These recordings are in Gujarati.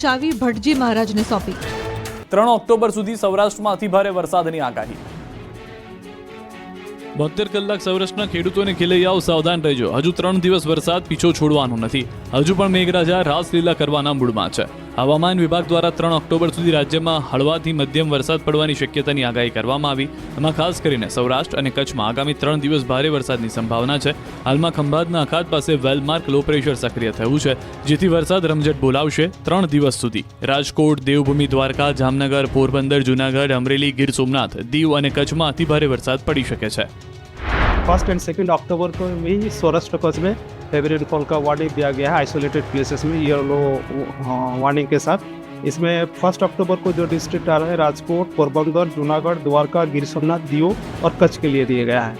ચાવી ભટજી મહારાજને સોંપી। 3 ઓક્ટોબર સુધી સૌરાષ્ટ્રમાં અતિભારે વરસાદની આગાહી। 72 કલાક સૌરાષ્ટ્રના ખેડૂતોને ખેલૈયાઓ સાવધાન રહેજો। હજુ 3 દિવસ વરસાદ પીછો છોડવાનો નથી। હજુ પણ મેઘરાજા રાસલીલા કરવાના મૂડમાં છે। હવામાન વિભાગ દ્વારા 3 ઓક્ટોબર સુધી રાજ્યમાં હળવાથી મધ્યમ વરસાદ પડવાની શક્યતાની આગાહી કરવામાં આવી। એમાં ખાસ કરીને સૌરાષ્ટ્ર અને કચ્છમાં આગામી 3 દિવસ ભારે વરસાદની સંભાવના છે। હાલમાં ખંભાતના અખાત પાસે વેલમાર્ક લો પ્રેશર સક્રિય થયું છે, જેથી વરસાદ રમઝટ બોલાવશે 3 દિવસ સુધી। રાજકોટ, દેવભૂમિ, દ્વારકા, જામનગર, પોરબંદર, જૂનાગઢ, અમરેલી, ગીર સોમનાથ, દીવ અને કચ્છમાં અતિભારે વરસાદ પડી શકે છે। 1 एंड 2 अक्टूबर को भी सौराष्ट्र कच्छ में हेवी रेनफॉल का वार्निंग दिया गया है आइसोलेटेड प्लेसेस में येलो वार्निंग के साथ। इसमें 1 अक्टूबर को जो डिस्ट्रिक्ट आ रहा है राजकोट, पोरबंदर, जूनागढ़, द्वारका, गिर सोमनाथ, दीव और कच्छ के लिए दिया गया है।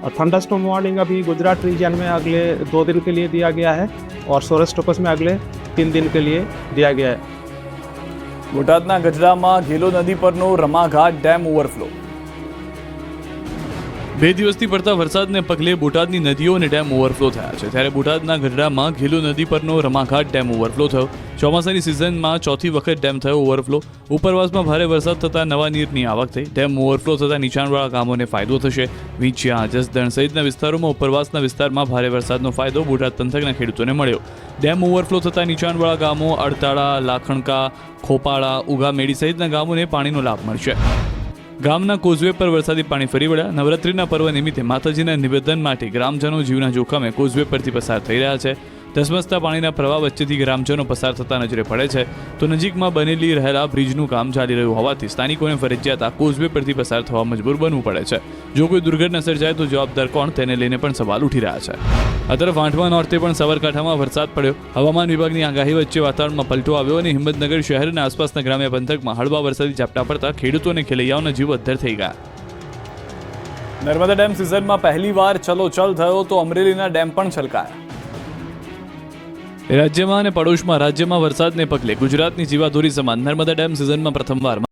और थंडरस्टॉर्म वार्निंग अभी गुजरात रीजन में अगले 2 दिन के लिए दिया गया है और सौराष्ट्र कच्छ में अगले 3 दिन के लिए दिया गया है। બોટાદના ગજરામાં ઘેલો નદી પરનો રમાઘાટ ડેમ ઓવરફ્લો। 2 દિવસથી પડતા વરસાદને પગલે બોટાદની નદીઓ અને ડેમ ઓવરફ્લો થયા છે। ત્યારે બોટાદના ગઢડામાં ઘેલો નદી પરનો રમાઘાટ ડેમ ઓવરફ્લો થયો। ચોમાસાની સિઝનમાં ચોથી વખત ડેમ થયો ઓવરફ્લો। ઉપરવાસમાં ભારે વરસાદ થતાં નવા નીરની આવક થઈ। ડેમ ઓવરફ્લો થતાં નીચાણવાળા ગામોને ફાયદો થશે। વિંછિયા, જસદણ સહિતના વિસ્તારોમાં ઉપરવાસના વિસ્તારમાં ભારે વરસાદનો ફાયદો બોટાદ પંથકના ખેડૂતોને મળ્યો। ડેમ ઓવરફ્લો થતાં નીચાણવાળા ગામો અડતાળા, લાખણકા, ખોપાળા, ઉગામેડી સહિતના ગામોને પાણીનો લાભ મળશે। ગામના કોઝવે પર વરસાદી પાણી ફરી વળ્યા। નવરાત્રિના પર્વ નિમિત્તે માતાજીના નિવેદન માટે ગ્રામજનો જીવના જોખમે કોઝવે પરથી પસાર થઈ રહ્યા છે। ધસમસતા પાણીના પ્રવાહ વચ્ચેથી ગ્રામજનો પસાર થતા નજરે પડે છે, તો નજીકમાં બનેલી રહેલા બ્રિજનું કામ ચાલી રહ્યું હોવાથી સ્થાનિકોને ફરજિયાત આ કોઝવે પરથી પસાર થવા મજબૂર બનવું પડે છે। જો કોઈ દુર્ઘટના સર્જાય તો જવાબદાર કોણ, તેને લઈને પણ સવાલ ઉઠી રહ્યા છે। આ તરફ આઠમા નોરતે પણ સાબરકાંઠામાં વરસાદ પડ્યો। હવામાન વિભાગની આગાહી વચ્ચે વાતાવરણમાં પલટો આવ્યો અને હિંમતનગર શહેર અને આસપાસના ગ્રામ્ય પંથકમાં હળવા વરસાદી ઝાપટા પડતા ખેડૂતો અને ખેલૈયાઓના જીવ અદ્ધર થઈ ગયા। નર્મદા ડેમ સિઝનમાં પહેલીવાર ચલોચલ થયો તો અમરેલીના ડેમ પણ છલકાયા। રાજ્યમાં અને પડોશમાં રાજ્યમાં વરસાદને પગલે ગુજરાતની જીવાદોરી સમાન નર્મદા ડેમ સિઝનમાં પ્રથમવાર